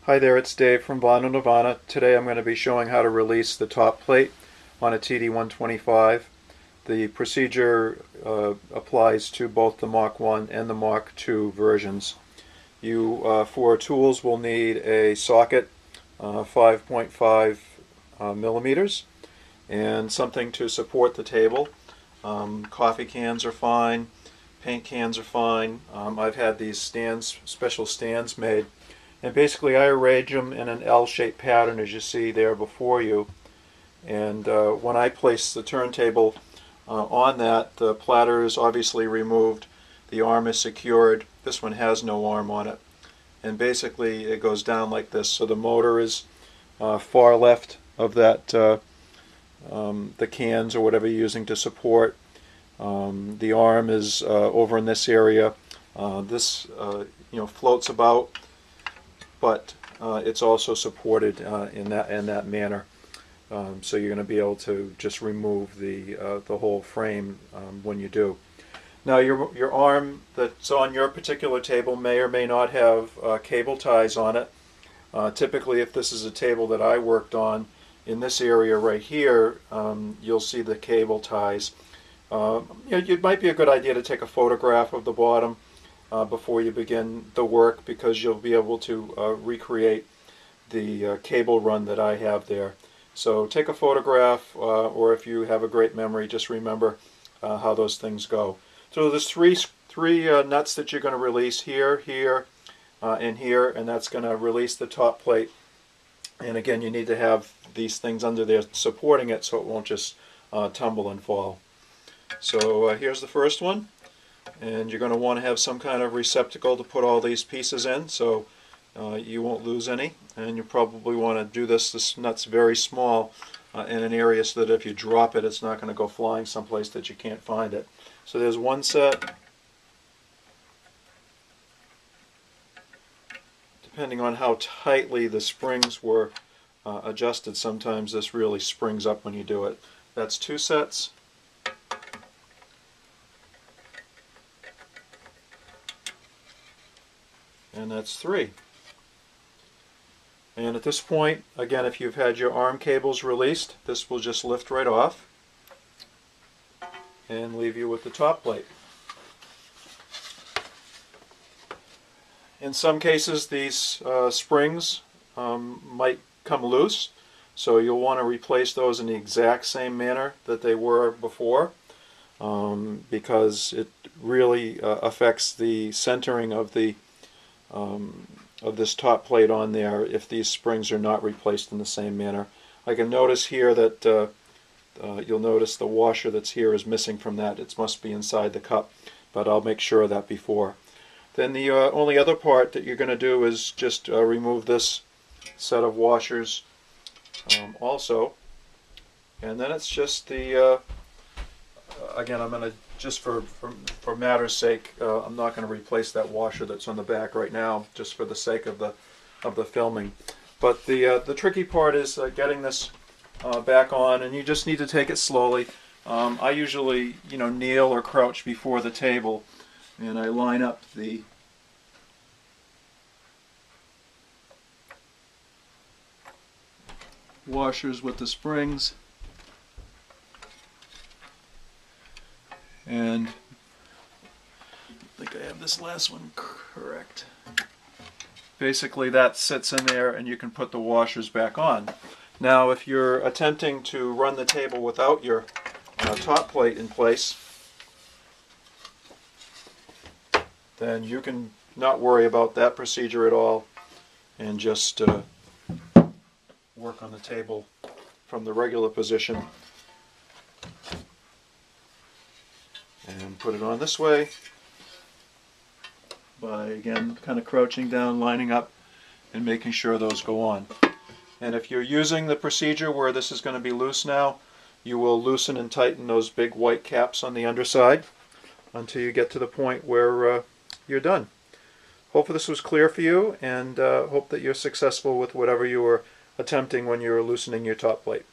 Hi there, it's Dave from Bono Nirvana. Today I'm going to be showing how to release the top plate on a TD-125. The procedure applies to both the Mach 1 and the Mach 2 versions. You, for tools, will need a socket, 5.5 millimeters, and something to support the table. Coffee cans are fine, paint cans are fine. I've had these stands, special stands made. And basically I arrange them in an L-shaped pattern as you see there before you. And when I place the turntable on that, the platter is obviously removed, the arm is secured. This one has no arm on it. And basically it goes down like this. So the motor is far left of that, the cans or whatever you're using to support. The arm is over in this area. This floats about, but it's also supported in that manner. So you're going to be able to just remove the whole frame when you do. Now your arm that's on your particular table may or may not have cable ties on it. Typically, if this is a table that I worked on, in this area right here, you'll see the cable ties. It might be a good idea to take a photograph of the bottom before you begin the work, because you'll be able to recreate the cable run that I have there. So take a photograph, or if you have a great memory, just remember how those things go. So there's three nuts that you're going to release here, here, and here, and that's going to release the top plate. And again, you need to have these things under there supporting it so it won't just tumble and fall. So here's the first one. And you're going to want to have some kind of receptacle to put all these pieces in, so you won't lose any. And you probably want to do this nut's very small in an area so that if you drop it, it's not going to go flying someplace that you can't find it. So there's one set. Depending on how tightly the springs were adjusted, sometimes this really springs up when you do it. That's two sets. And that's three. And at this point, again, if you've had your arm cables released, this will just lift right off and leave you with the top plate. In some cases, these springs might come loose, so you'll want to replace those in the exact same manner that they were before, because it really affects the centering of this top plate on there if these springs are not replaced in the same manner. I can notice here that you'll notice the washer that's here is missing from that. It must be inside the cup, but I'll make sure of that before. Then the only other part that you're going to do is just remove this set of washers also, and then it's just the again, I'm going to, just for matter's sake, I'm not going to replace that washer that's on the back right now, just for the sake of the filming. But the tricky part is getting this back on, and you just need to take it slowly. I usually kneel or crouch before the table, and I line up the washers with the springs, and I think I have this last one correct. Basically that sits in there and you can put the washers back on. Now if you're attempting to run the table without your top plate in place, then you can not worry about that procedure at all and just work on the table from the regular position and put it on this way by, again, kind of crouching down, lining up, and making sure those go on. And if you're using the procedure where this is going to be loose now, you will loosen and tighten those big white caps on the underside until you get to the point where you're done. Hopefully this was clear for you, and hope that you're successful with whatever you were attempting when you were loosening your top plate.